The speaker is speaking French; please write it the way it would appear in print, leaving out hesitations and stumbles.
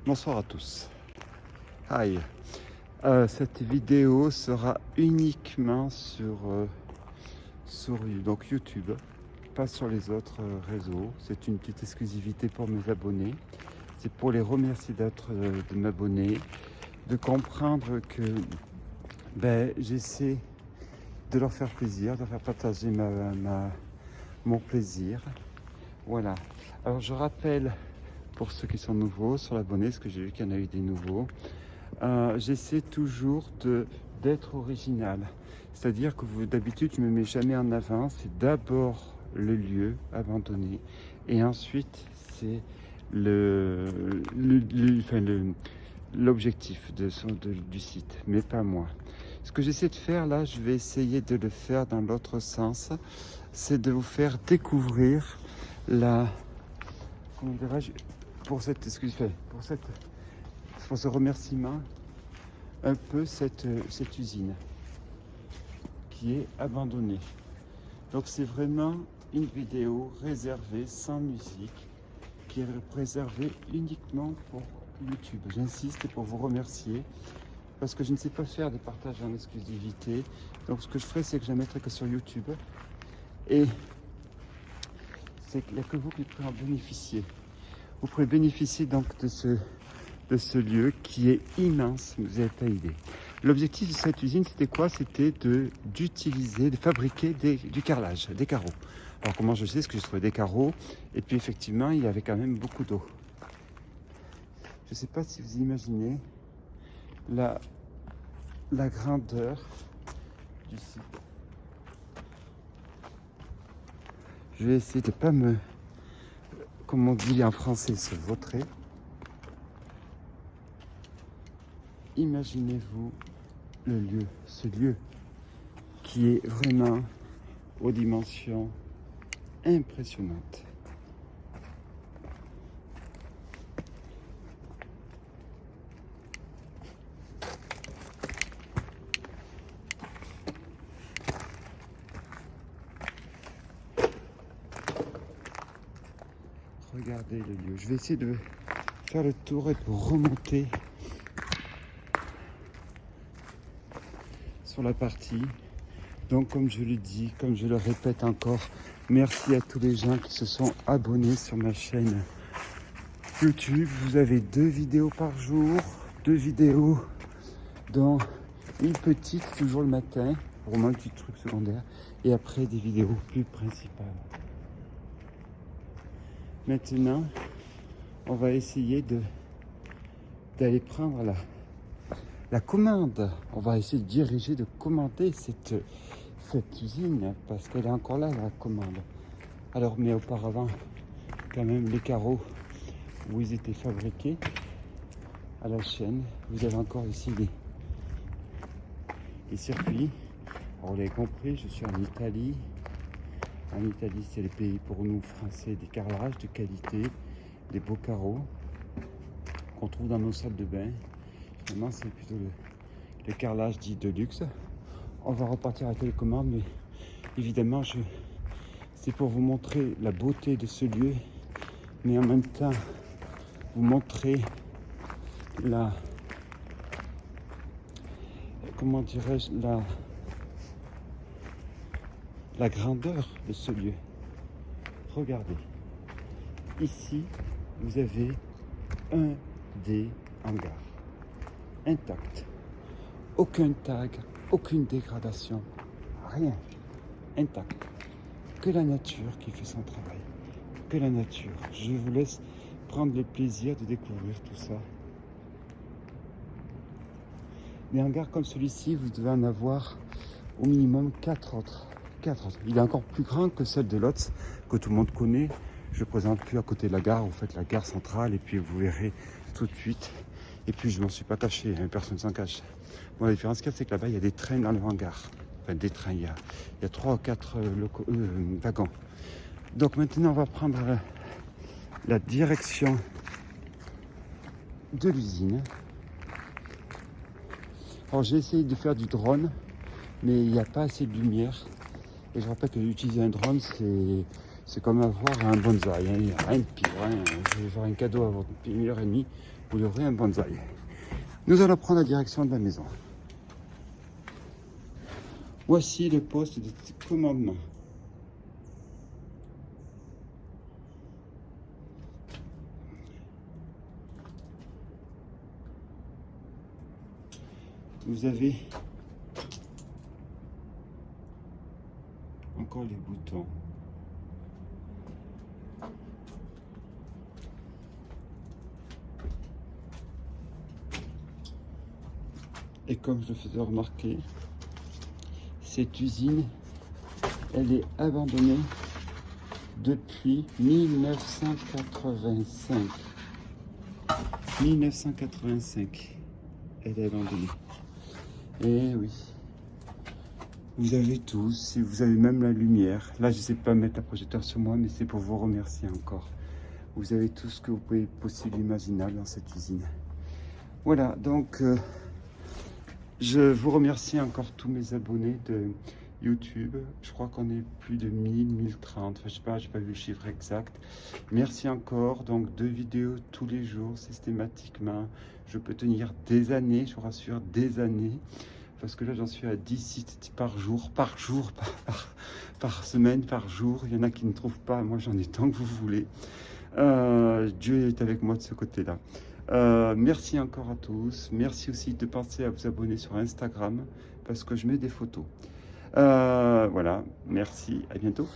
Bonsoir à tous. Hi. Cette vidéo sera uniquement sur donc YouTube, pas sur les autres réseaux. C'est une petite exclusivité pour mes abonnés. C'est pour les remercier de m'abonner, de comprendre que j'essaie de leur faire plaisir, de leur faire partager mon plaisir. Voilà. Alors je rappelle pour ceux qui sont nouveaux sur l'abonné, parce que j'ai vu qu'il y en a eu des nouveaux, j'essaie toujours d'être original. C'est-à-dire que d'habitude, je ne me mets jamais en avant. C'est d'abord le lieu abandonné. Et ensuite, c'est l'objectif du site, mais pas moi. Ce que j'essaie de faire là, je vais essayer de le faire dans l'autre sens. C'est de vous faire découvrir comment dirais-je, pour ce remerciement, un peu cette usine qui est abandonnée. Donc c'est vraiment une vidéo réservée sans musique, qui est réservée uniquement pour YouTube. J'insiste pour vous remercier, parce que je ne sais pas faire des partages en exclusivité. Donc ce que je ferai, c'est que je la mettrai que sur YouTube. Et c'est qu'il n'y a que vous qui pourrez en bénéficier. Vous pourrez bénéficier donc de ce lieu qui est immense, vous n'avez pas idée. L'objectif de cette usine, c'était quoi? C'était de fabriquer du carrelage, des carreaux. Alors comment je sais? Parce que j'ai trouvé des carreaux, et puis effectivement, il y avait quand même beaucoup d'eau. Je ne sais pas si vous imaginez la grandeur du site. Je vais essayer de ne pas comme on dit en français, se vautrer. Imaginez-vous ce lieu qui est vraiment aux dimensions impressionnantes. Regardez le lieu. Je vais essayer de faire le tour et de remonter sur la partie. Donc comme je le dis, comme je le répète encore, merci à tous les gens qui se sont abonnés sur ma chaîne YouTube. Vous avez 2 vidéos par jour, 2 vidéos dont une petite toujours le matin, pour moi un petit truc secondaire, et après des vidéos plus principales. Maintenant, on va essayer d'aller prendre la commande. On va essayer de diriger, de commander cette usine, parce qu'elle est encore là, la commande. Alors, mais auparavant, quand même, les carreaux où ils étaient fabriqués à la chaîne. Vous avez encore ici les circuits. Alors, vous l'avez compris, je suis en Italie. En Italie, c'est le pays pour nous Français des carrelages de qualité, des beaux carreaux qu'on trouve dans nos salles de bain. Finalement, c'est plutôt le carrelage dit de luxe. On va repartir à la télécommande, mais évidemment, c'est pour vous montrer la beauté de ce lieu, mais en même temps, vous montrer comment dirais-je, la grandeur de ce lieu. Regardez, ici vous avez un des hangars intact, aucun tag, aucune dégradation, rien, intact, que la nature qui fait son travail, que la nature. Je vous laisse prendre le plaisir de découvrir tout ça. Des hangars comme celui-ci, vous devez en avoir au minimum 4 autres. Il est encore plus grand que celle de Lotz, que tout le monde connaît. Je ne le présente plus à côté de la gare. Vous faites la gare centrale et puis vous verrez tout de suite. Et puis je ne m'en suis pas caché, hein, personne ne s'en cache. Bon, la différence qu'il y a, c'est que là-bas, il y a des trains dans le hangar. Enfin, des trains, il y a 3 ou 4 wagons. Donc maintenant, on va prendre la direction de l'usine. Alors j'ai essayé de faire du drone, mais il n'y a pas assez de lumière. Et je rappelle que utiliser un drone, C'est comme avoir un bonsaï, hein. Il n'y a rien de pire. Hein. Je vais faire un cadeau à votre meilleur ennemi, vous aurez un bonsaï. Nous allons prendre la direction de la maison. Voici le poste de commandement. Vous avez encore les boutons. Et comme je le faisais remarquer, cette usine, elle est abandonnée depuis 1985. 1985, elle est abandonnée. Et oui, vous avez tout, si vous avez même la lumière. Là, je ne sais pas mettre un projecteur sur moi, mais c'est pour vous remercier encore. Vous avez tout ce que vous pouvez possible imaginable dans cette usine. Voilà, donc je vous remercie encore tous mes abonnés de YouTube. Je crois qu'on est plus de 1000, 1030. Enfin, je sais pas, j'ai pas vu le chiffre exact. Merci encore. Donc 2 vidéos tous les jours, systématiquement. Je peux tenir des années, je vous rassure, des années. Parce que là, j'en suis à 10 sites par jour, par semaine, par jour. Il y en a qui ne trouvent pas. Moi, j'en ai tant que vous voulez. Dieu est avec moi de ce côté-là. Merci encore à tous. Merci aussi de penser à vous abonner sur Instagram parce que je mets des photos. Voilà, merci, à bientôt.